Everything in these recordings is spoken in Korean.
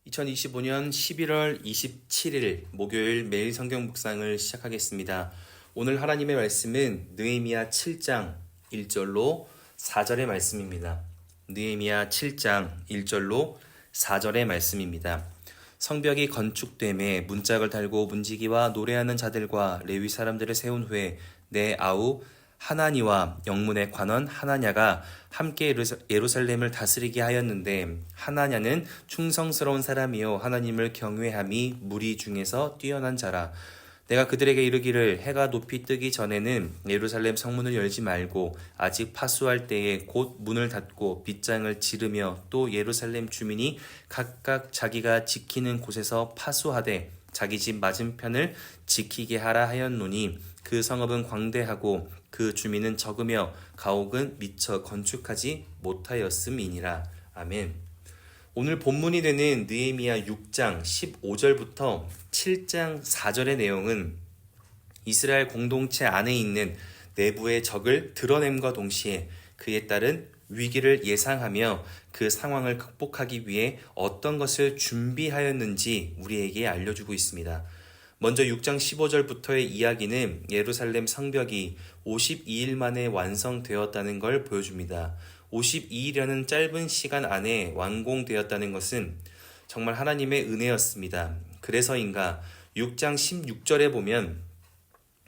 2025년 11월 27일 목요일 매일 성경 묵상을 시작하겠습니다. 오늘 하나님의 말씀은 느헤미야 7장 1절로 4절의 말씀입니다. 느헤미야 7장 1절로 4절의 말씀입니다. 성벽이 건축됨에 문짝을 달고 문지기와 노래하는 자들과 레위 사람들을 세운 후에 내 아우 하나니와 영문의 관원 하나냐가 함께 예루살렘을 다스리게 하였는데, 하나냐는 충성스러운 사람이요 하나님을 경외함이 무리 중에서 뛰어난 자라. 내가 그들에게 이르기를 해가 높이 뜨기 전에는 예루살렘 성문을 열지 말고 아직 파수할 때에 곧 문을 닫고 빗장을 지르며 또 예루살렘 주민이 각각 자기가 지키는 곳에서 파수하되 자기 집 맞은편을 지키게 하라 하였노니, 그 성읍은 광대하고 그 주민은 적으며 가옥은 미처 건축하지 못하였음이니라. 아멘. 오늘 본문이 되는 느헤미야 6장 15절부터 7장 4절의 내용은 이스라엘 공동체 안에 있는 내부의 적을 드러냄과 동시에 그에 따른 위기를 예상하며 그 상황을 극복하기 위해 어떤 것을 준비하였는지 우리에게 알려주고 있습니다. 먼저 6장 15절부터의 이야기는 예루살렘 성벽이 52일 만에 완성되었다는 걸 보여줍니다. 52일이라는 짧은 시간 안에 완공되었다는 것은 정말 하나님의 은혜였습니다. 그래서인가 6장 16절에 보면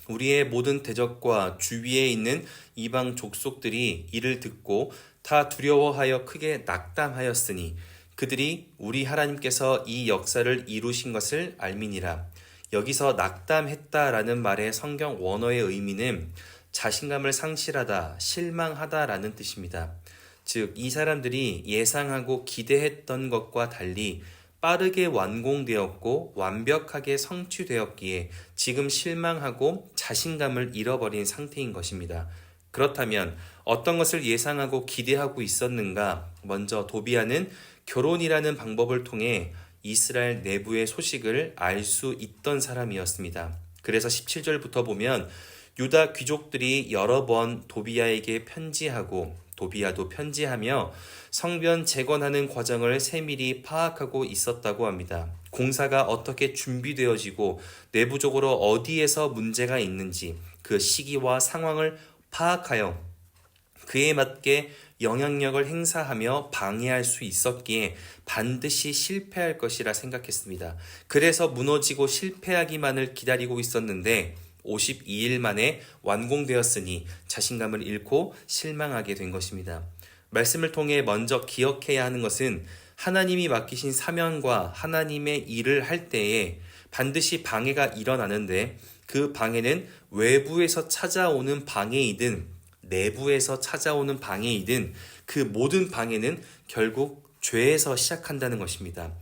우리의 모든 대적과 주위에 있는 이방 족속들이 이를 듣고 다 두려워하여 크게 낙담하였으니 그들이 우리 하나님께서 이 역사를 이루신 것을 알미니라. 여기서 낙담했다라는 말의 성경 원어의 의미는 자신감을 상실하다, 실망하다라는 뜻입니다. 즉, 이 사람들이 예상하고 기대했던 것과 달리 빠르게 완공되었고 완벽하게 성취되었기에 지금 실망하고 자신감을 잃어버린 상태인 것입니다. 그렇다면 어떤 것을 예상하고 기대하고 있었는가? 먼저 도비아는 결혼이라는 방법을 통해 이스라엘 내부의 소식을 알 수 있던 사람이었습니다. 그래서 17절부터 보면 유다 귀족들이 여러 번 도비아에게 편지하고 도비아도 편지하며 성전 재건하는 과정을 세밀히 파악하고 있었다고 합니다. 공사가 어떻게 준비되어지고 내부적으로 어디에서 문제가 있는지 그 시기와 상황을 파악하여 그에 맞게 영향력을 행사하며 방해할 수 있었기에 반드시 실패할 것이라 생각했습니다. 그래서 무너지고 실패하기만을 기다리고 있었는데 52일 만에 완공되었으니 자신감을 잃고 실망하게 된 것입니다. 말씀을 통해 먼저 기억해야 하는 것은 하나님이 맡기신 사명과 하나님의 일을 할 때에 반드시 방해가 일어나는데, 그 방해는 외부에서 찾아오는 방해이든 내부에서 찾아오는 방해이든 그 모든 방해는 결국 죄에서 시작한다는 것입니다.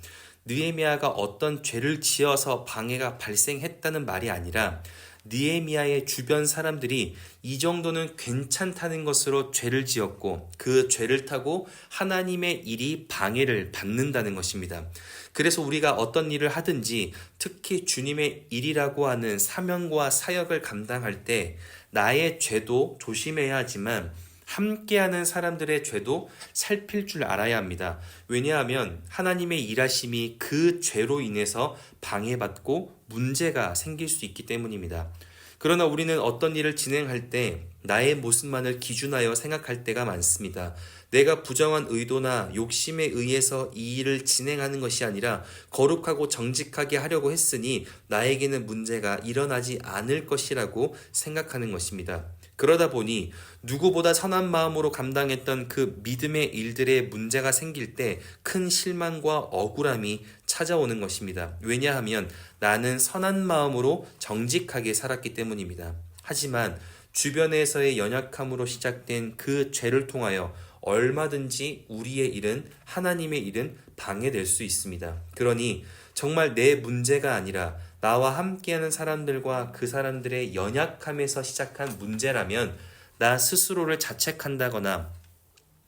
느헤미야가 어떤 죄를 지어서 방해가 발생했다는 말이 아니라 느헤미야의 주변 사람들이 이 정도는 괜찮다는 것으로 죄를 지었고 그 죄를 타고 하나님의 일이 방해를 받는다는 것입니다. 그래서 우리가 어떤 일을 하든지 특히 주님의 일이라고 하는 사명과 사역을 감당할 때 나의 죄도 조심해야 하지만 함께하는 사람들의 죄도 살필 줄 알아야 합니다. 왜냐하면 하나님의 일하심이 그 죄로 인해서 방해받고 문제가 생길 수 있기 때문입니다. 그러나 우리는 어떤 일을 진행할 때 나의 모습만을 기준하여 생각할 때가 많습니다. 내가 부정한 의도나 욕심에 의해서 이 일을 진행하는 것이 아니라 거룩하고 정직하게 하려고 했으니 나에게는 문제가 일어나지 않을 것이라고 생각하는 것입니다. 그러다 보니 누구보다 선한 마음으로 감당했던 그 믿음의 일들에 문제가 생길 때 큰 실망과 억울함이 찾아오는 것입니다. 왜냐하면 나는 선한 마음으로 정직하게 살았기 때문입니다. 하지만 주변에서의 연약함으로 시작된 그 죄를 통하여 얼마든지 우리의 일은, 하나님의 일은 방해될 수 있습니다. 그러니 정말 내 문제가 아니라 나와 함께하는 사람들과 그 사람들의 연약함에서 시작한 문제라면 나 스스로를 자책한다거나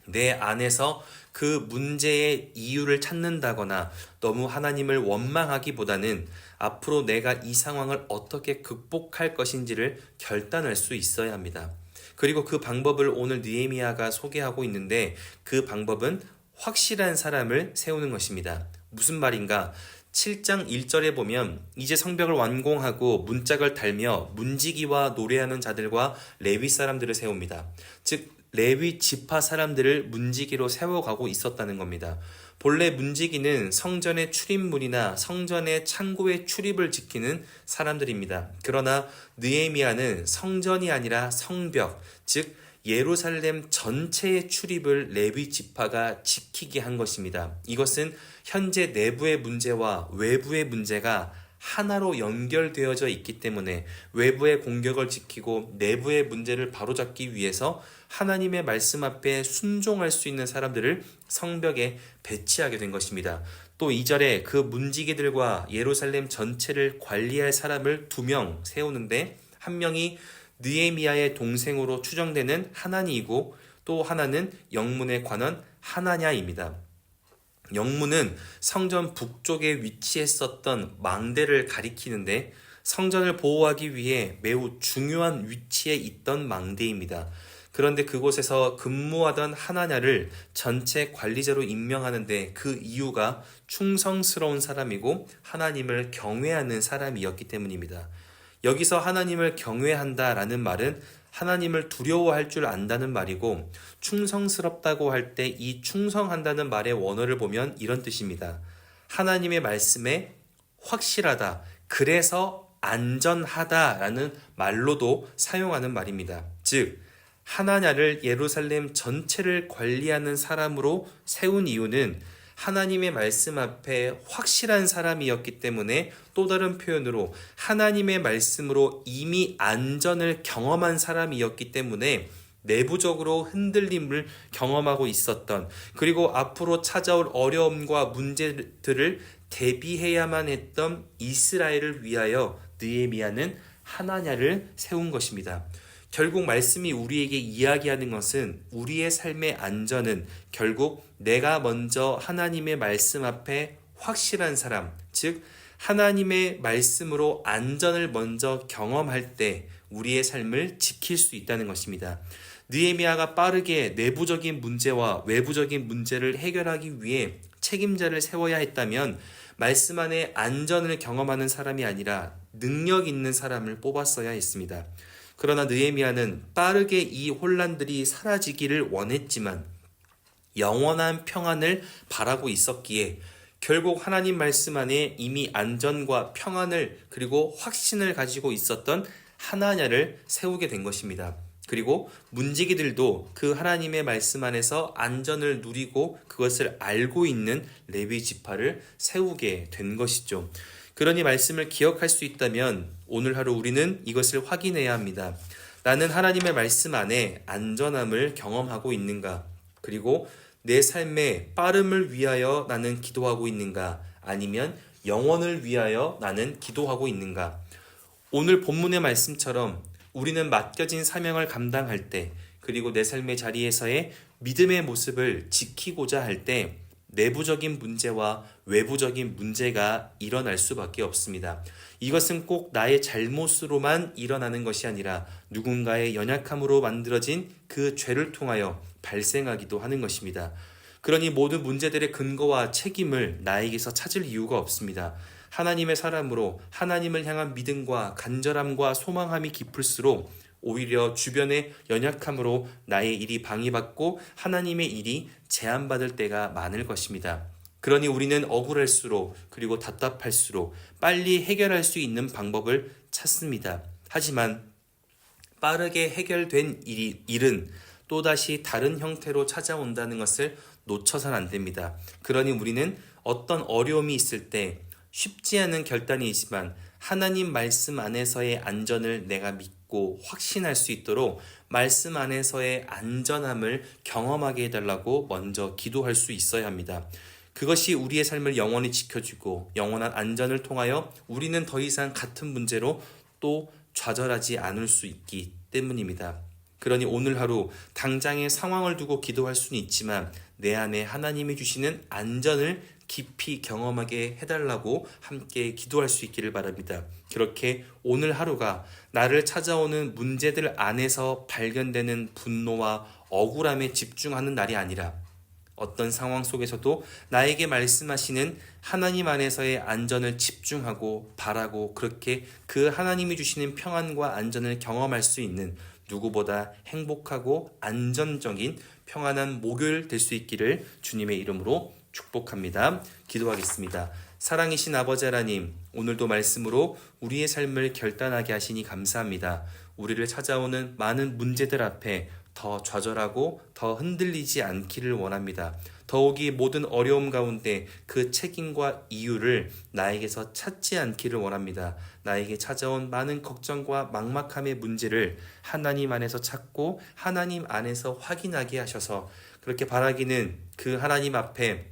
내 안에서 그 문제의 이유를 찾는다거나 너무 하나님을 원망하기보다는 앞으로 내가 이 상황을 어떻게 극복할 것인지를 결단할 수 있어야 합니다. 그리고 그 방법을 오늘 느헤미야가 소개하고 있는데, 그 방법은 확실한 사람을 세우는 것입니다. 무슨 말인가? 7장 1절에 보면 이제 성벽을 완공하고 문짝을 달며 문지기와 노래하는 자들과 레위 사람들을 세웁니다. 즉 레위 지파 사람들을 문지기로 세워가고 있었다는 겁니다. 본래 문지기는 성전의 출입문이나 성전의 창고의 출입을 지키는 사람들입니다. 그러나 느헤미야는 성전이 아니라 성벽, 즉 예루살렘 전체의 출입을 레위 지파가 지키게 한 것입니다. 이것은 현재 내부의 문제와 외부의 문제가 하나로 연결되어져 있기 때문에 외부의 공격을 지키고 내부의 문제를 바로잡기 위해서 하나님의 말씀 앞에 순종할 수 있는 사람들을 성벽에 배치하게 된 것입니다. 또 2절에 그 문지기들과 예루살렘 전체를 관리할 사람을 2명 세우는데 한 명이 느헤미야의 동생으로 추정되는 하나니이고 또 하나는 영문의 관원 하나냐입니다. 영문은 성전 북쪽에 위치했었던 망대를 가리키는데 성전을 보호하기 위해 매우 중요한 위치에 있던 망대입니다. 그런데 그곳에서 근무하던 하나냐를 전체 관리자로 임명하는데 그 이유가 충성스러운 사람이고 하나님을 경외하는 사람이었기 때문입니다. 여기서 하나님을 경외한다라는 말은 하나님을 두려워할 줄 안다는 말이고 충성스럽다고 할 때 이 충성한다는 말의 원어를 보면 이런 뜻입니다. 하나님의 말씀에 확실하다, 그래서 안전하다라는 말로도 사용하는 말입니다. 즉 하나냐를 예루살렘 전체를 관리하는 사람으로 세운 이유는 하나님의 말씀 앞에 확실한 사람이었기 때문에 또 다른 표현으로 하나님의 말씀으로 이미 안전을 경험한 사람이었기 때문에 내부적으로 흔들림을 경험하고 있었던 그리고 앞으로 찾아올 어려움과 문제들을 대비해야만 했던 이스라엘을 위하여 느헤미야는 하나냐를 세운 것입니다. 결국 말씀이 우리에게 이야기하는 것은 우리의 삶의 안전은 결국 내가 먼저 하나님의 말씀 앞에 확실한 사람, 즉 하나님의 말씀으로 안전을 먼저 경험할 때 우리의 삶을 지킬 수 있다는 것입니다. 느헤미야가 빠르게 내부적인 문제와 외부적인 문제를 해결하기 위해 책임자를 세워야 했다면 말씀 안에 안전을 경험하는 사람이 아니라 능력 있는 사람을 뽑았어야 했습니다. 그러나 느헤미야는 빠르게 이 혼란들이 사라지기를 원했지만 영원한 평안을 바라고 있었기에 결국 하나님 말씀 안에 이미 안전과 평안을 그리고 확신을 가지고 있었던 하나냐를 세우게 된 것입니다. 그리고 문지기들도 그 하나님의 말씀 안에서 안전을 누리고 그것을 알고 있는 레위 지파를 세우게 된 것이죠. 그러니 말씀을 기억할 수 있다면 오늘 하루 우리는 이것을 확인해야 합니다. 나는 하나님의 말씀 안에 안전함을 경험하고 있는가? 그리고 내 삶의 빠름을 위하여 나는 기도하고 있는가? 아니면 영원을 위하여 나는 기도하고 있는가? 오늘 본문의 말씀처럼 우리는 맡겨진 사명을 감당할 때 그리고 내 삶의 자리에서의 믿음의 모습을 지키고자 할 때 내부적인 문제와 외부적인 문제가 일어날 수밖에 없습니다. 이것은 꼭 나의 잘못으로만 일어나는 것이 아니라 누군가의 연약함으로 만들어진 그 죄를 통하여 발생하기도 하는 것입니다. 그러니 모든 문제들의 근거와 책임을 나에게서 찾을 이유가 없습니다. 하나님의 사람으로 하나님을 향한 믿음과 간절함과 소망함이 깊을수록 오히려 주변의 연약함으로 나의 일이 방해받고 하나님의 일이 제한받을 때가 많을 것입니다. 그러니 우리는 억울할수록 그리고 답답할수록 빨리 해결할 수 있는 방법을 찾습니다. 하지만 빠르게 해결된 일은 또다시 다른 형태로 찾아온다는 것을 놓쳐서는 안 됩니다. 그러니 우리는 어떤 어려움이 있을 때 쉽지 않은 결단이지만 하나님 말씀 안에서의 안전을 내가 믿고 확신할 수 있도록 말씀 안에서의 안전함을 경험하게 해달라고 먼저 기도할 수 있어야 합니다. 그것이 우리의 삶을 영원히 지켜주고 영원한 안전을 통하여 우리는 더 이상 같은 문제로 또 좌절하지 않을 수 있기 때문입니다. 그러니 오늘 하루 당장의 상황을 두고 기도할 수는 있지만 내 안에 하나님이 주시는 안전을 깊이 경험하게 해달라고 함께 기도할 수 있기를 바랍니다. 그렇게 오늘 하루가 나를 찾아오는 문제들 안에서 발견되는 분노와 억울함에 집중하는 날이 아니라 어떤 상황 속에서도 나에게 말씀하시는 하나님 안에서의 안전을 집중하고 바라고 그렇게 그 하나님이 주시는 평안과 안전을 경험할 수 있는 누구보다 행복하고 안전적인 평안한 목요일 될 수 있기를 주님의 이름으로 축복합니다. 기도하겠습니다. 사랑이신 아버지 하나님, 오늘도 말씀으로 우리의 삶을 결단하게 하시니 감사합니다. 우리를 찾아오는 많은 문제들 앞에 더 좌절하고 더 흔들리지 않기를 원합니다. 더욱이 모든 어려움 가운데 그 책임과 이유를 나에게서 찾지 않기를 원합니다. 나에게 찾아온 많은 걱정과 막막함의 문제를 하나님 안에서 찾고 하나님 안에서 확인하게 하셔서 그렇게 바라기는 그 하나님 앞에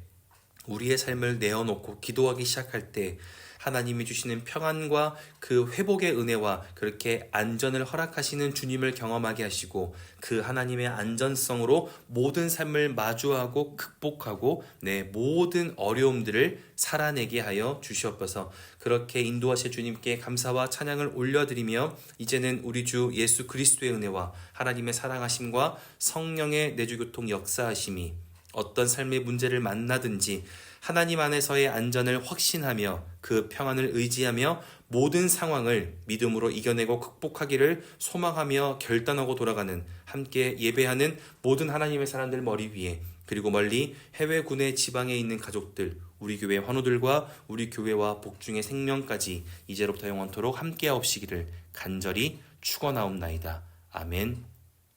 우리의 삶을 내어놓고 기도하기 시작할 때 하나님이 주시는 평안과 그 회복의 은혜와 그렇게 안전을 허락하시는 주님을 경험하게 하시고 그 하나님의 안전성으로 모든 삶을 마주하고 극복하고 내 모든 어려움들을 살아내게 하여 주시옵소서. 그렇게 인도하실 주님께 감사와 찬양을 올려드리며 이제는 우리 주 예수 그리스도의 은혜와 하나님의 사랑하심과 성령의 내주교통 역사하심이 어떤 삶의 문제를 만나든지 하나님 안에서의 안전을 확신하며 그 평안을 의지하며 모든 상황을 믿음으로 이겨내고 극복하기를 소망하며 결단하고 돌아가는 함께 예배하는 모든 하나님의 사람들 머리 위에 그리고 멀리 해외 군내 지방에 있는 가족들 우리 교회 환우들과 우리 교회와 복중의 생명까지 이제로부터 영원토록 함께하옵시기를 간절히 축원하옵나이다. 아멘.